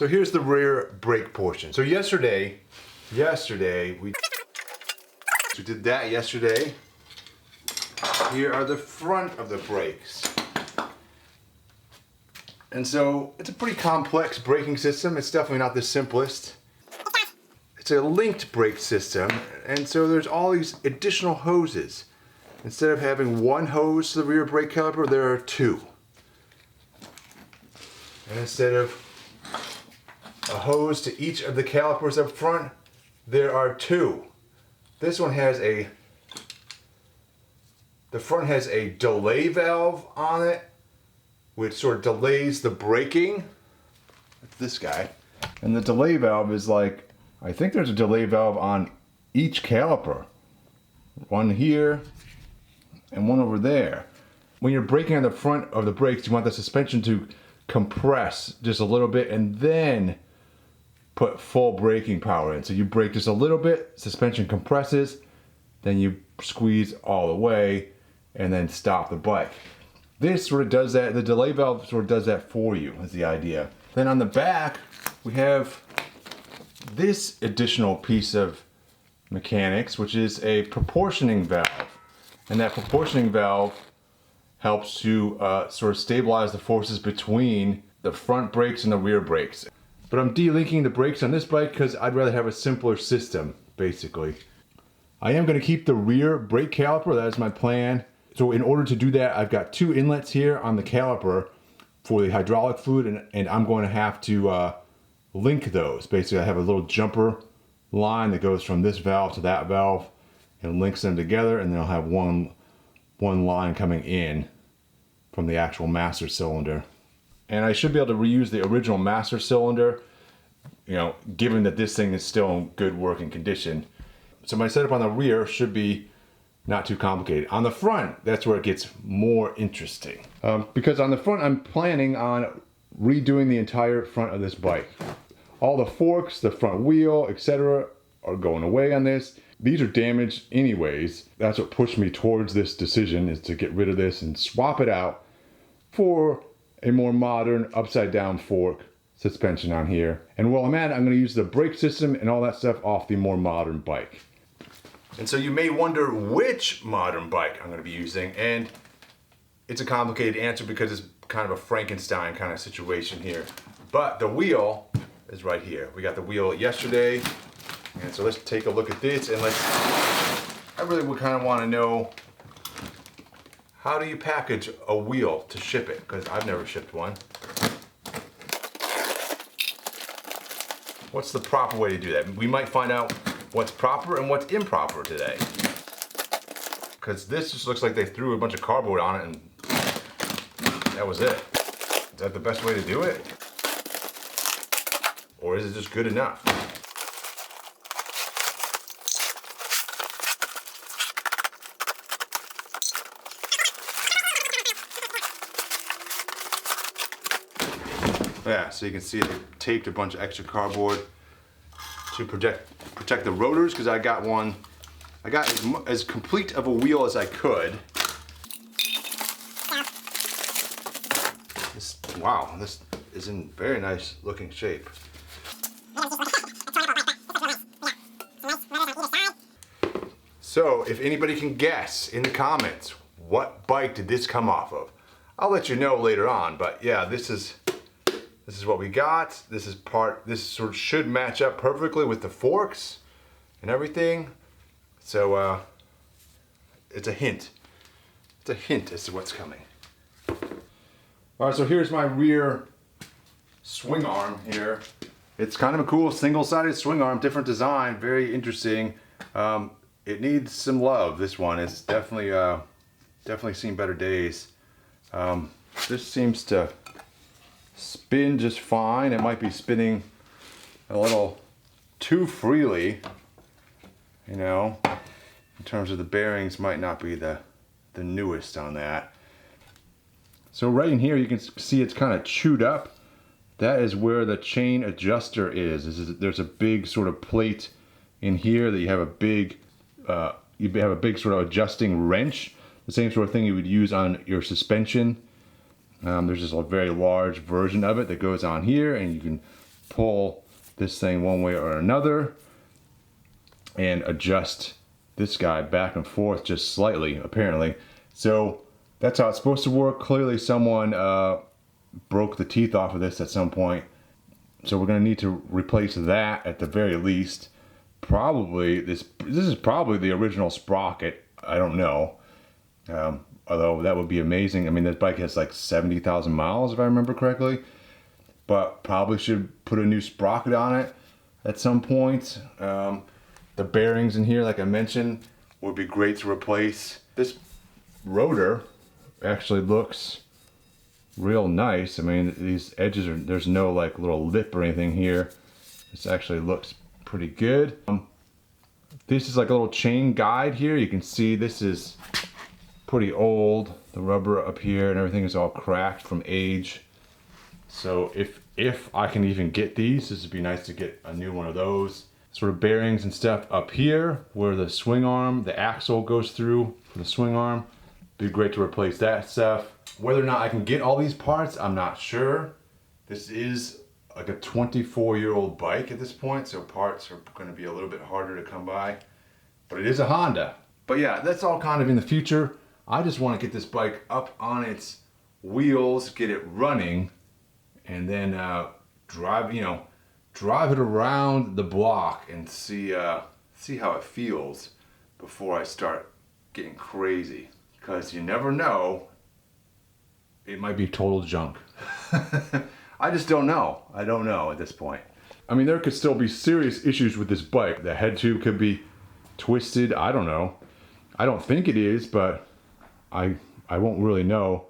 So here's the rear brake portion. So yesterday we did that yesterday. Here are the front of the brakes. And so it's a pretty complex braking system. It's definitely not the simplest. It's a linked brake system, and so there's all these additional hoses. Instead of having one hose to the rear brake caliper, there are two. And instead of a hose to each of the calipers up front, there are two. This one has the front has a delay valve on it, which sort of delays the braking. It's this guy. And the delay valve is like, I think there's a delay valve on each caliper. One here and one over there. When you're braking on the front of the brakes, you want the suspension to compress just a little bit and then put full braking power in. So you brake just a little bit, suspension compresses, then you squeeze all the way and then stop the bike. This sort of does that, the delay valve sort of does that for you, is the idea. Then on the back, we have this additional piece of mechanics, which is a proportioning valve. And that proportioning valve helps to sort of stabilize the forces between the front brakes and the rear brakes. But I'm delinking the brakes on this bike because I'd rather have a simpler system, basically. I am going to keep the rear brake caliper, that is my plan. So in order to do that, I've got two inlets here on the caliper for the hydraulic fluid, and I'm going to have to link those. Basically, I have a little jumper line that goes from this valve to that valve and links them together, and then I'll have one line coming in from the actual master cylinder. And I should be able to reuse the original master cylinder, you know, given that this thing is still in good working condition. So my setup on the rear should be not too complicated. On the front, that's where it gets more interesting. Because on the front, I'm planning on redoing the entire front of this bike. All the forks, the front wheel, etc. are going away on this. These are damaged anyways. That's what pushed me towards this decision, is to get rid of this and swap it out for a more modern upside down fork suspension on here. And while I'm at it, I'm going to use the brake system and all that stuff off the more modern bike. And so you may wonder which modern bike I'm going to be using, and it's a complicated answer because it's kind of a Frankenstein kind of situation here. But the wheel is right here. We got the wheel yesterday, and so let's take a look at this, and I really would kind of want to know, how do you package a wheel to ship it? Because I've never shipped one. What's the proper way to do that? We might find out what's proper and what's improper today. Because this just looks like they threw a bunch of cardboard on it and that was it. Is that the best way to do it? Or is it just good enough? Yeah, so you can see they taped a bunch of extra cardboard to protect the rotors, because I got as complete of a wheel as I could. Wow, this is in very nice looking shape. So if anybody can guess in the comments, what bike did this come off of? I'll let you know later on, but yeah, this is what we got. This sort of should match up perfectly with the forks and everything. So it's a hint. It's a hint as to what's coming. All right, so here's my rear swing arm here. It's kind of a cool single-sided swing arm, different design, very interesting. It needs some love, this one. It's definitely seen better days. This seems to spin just fine. It might be spinning a little too freely, you know, in terms of the bearings might not be the newest on that. So right in here you can see it's kind of chewed up. That is where the chain adjuster is. There's a big sort of plate in here that you have a big sort of adjusting wrench, the same sort of thing you would use on your suspension. There's just a very large version of it that goes on here, and you can pull this thing one way or another and adjust this guy back and forth just slightly, apparently. So that's how it's supposed to work. Clearly someone broke the teeth off of this at some point. So we're gonna need to replace that at the very least. Probably, this is probably the original sprocket. I don't know. Although that would be amazing. I mean, this bike has like 70,000 miles if I remember correctly. But probably should put a new sprocket on it at some point. The bearings in here, like I mentioned, would be great to replace. This rotor actually looks real nice. I mean, these edges are, there's no like little lip or anything here. This actually looks pretty good. This is like a little chain guide here. You can see this is pretty old. The rubber up here and everything is all cracked from age. So if I can even get these, this would be nice to get a new one of those. Sort of bearings and stuff up here where the swing arm, the axle goes through for the swing arm. Be great to replace that stuff. Whether or not I can get all these parts, I'm not sure. This is like a 24-year-old bike at this point, so parts are going to be a little bit harder to come by. But it is a Honda. But yeah, that's all kind of in the future. I just want to get this bike up on its wheels, get it running, and then drive it around the block and see how it feels before I start getting crazy. Because you never know, it might be total junk. I just don't know. I don't know at this point. I mean, there could still be serious issues with this bike. The head tube could be twisted. I don't know. I don't think it is, but I won't really know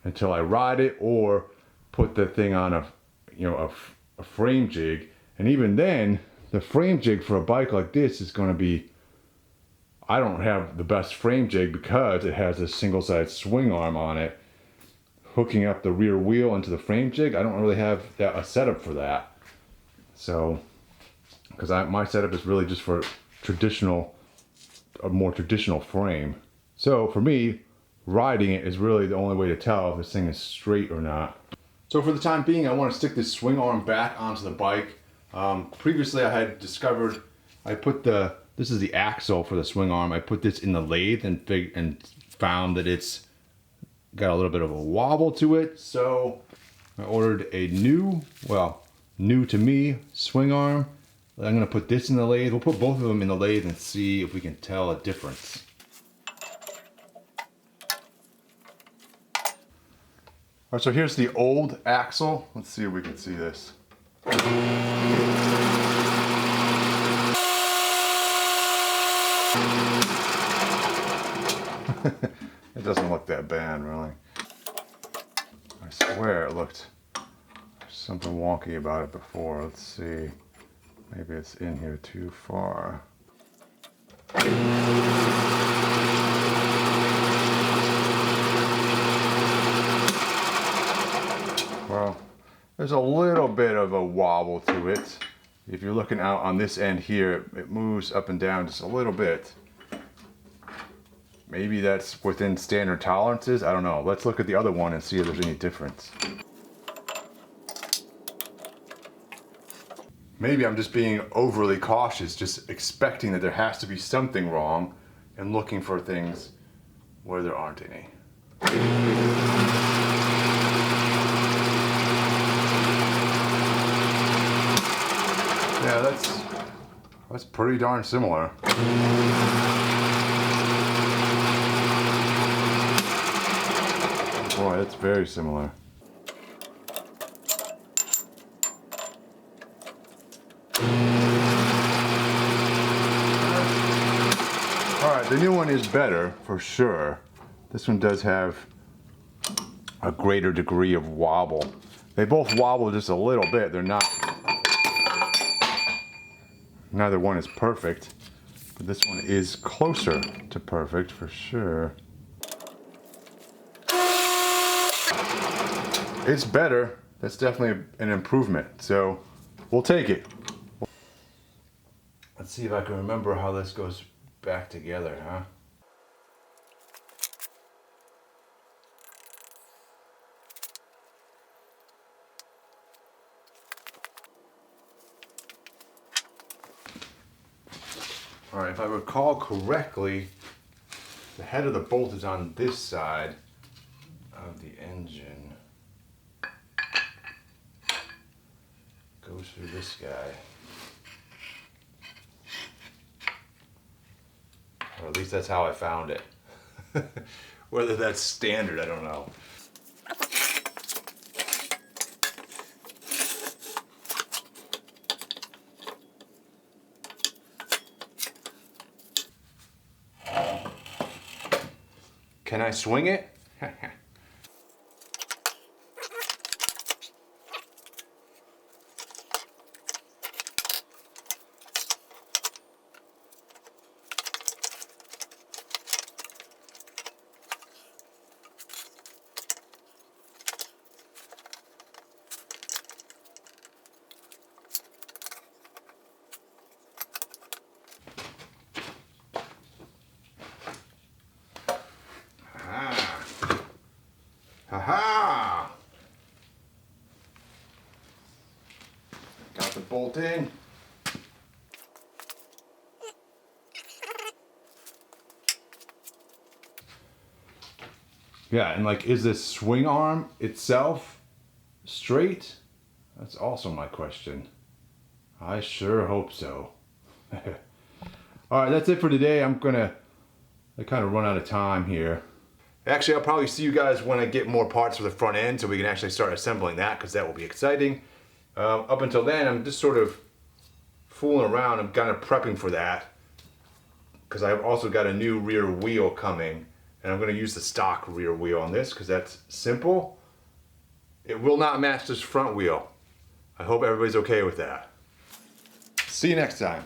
until I ride it or put the thing on a frame jig. And even then, the frame jig for a bike like this is going to be, I don't have the best frame jig because it has a single-sided swing arm on it. Hooking up the rear wheel into the frame jig, I don't really have a setup for that. So, because my setup is really just for a more traditional frame. So for me, riding it is really the only way to tell if this thing is straight or not. So for the time being, I want to stick this swing arm back onto the bike. Previously I had discovered, this is the axle for the swing arm. I put this in the lathe and found that it's got a little bit of a wobble to it. So I ordered a new to me swing arm. I'm gonna put this in the lathe. We'll put both of them in the lathe and see if we can tell a difference. All right, so here's the old axle. Let's see if we can see this. It doesn't look that bad, really. I swear it looked something wonky about it before. Let's see. Maybe it's in here too far. Well, there's a little bit of a wobble to it. If you're looking out on this end here, it moves up and down just a little bit. Maybe that's within standard tolerances. I don't know. Let's look at the other one and see if there's any difference. Maybe I'm just being overly cautious, just expecting that there has to be something wrong and looking for things where there aren't any. Yeah, that's pretty darn similar. Boy, that's very similar. Alright, the new one is better for sure. This one does have a greater degree of wobble. They both wobble just a little bit. They're not, neither one is perfect, but this one is closer to perfect for sure. It's better. That's definitely an improvement. So we'll take it. Let's see if I can remember how this goes back together, huh? All right, if I recall correctly, the head of the bolt is on this side of the engine. Goes through this guy. Or at least that's how I found it. Whether that's standard, I don't know. Can I swing it? Haha! Got the bolt in. Yeah, and like, is this swing arm itself straight? That's also my question. I sure hope so. Alright, that's it for today. I kind of run out of time here. Actually, I'll probably see you guys when I get more parts for the front end so we can actually start assembling that, because that will be exciting. Up until then, I'm just sort of fooling around. I'm kind of prepping for that, because I've also got a new rear wheel coming, and I'm going to use the stock rear wheel on this because that's simple. It will not match this front wheel. I hope everybody's okay with that. See you next time.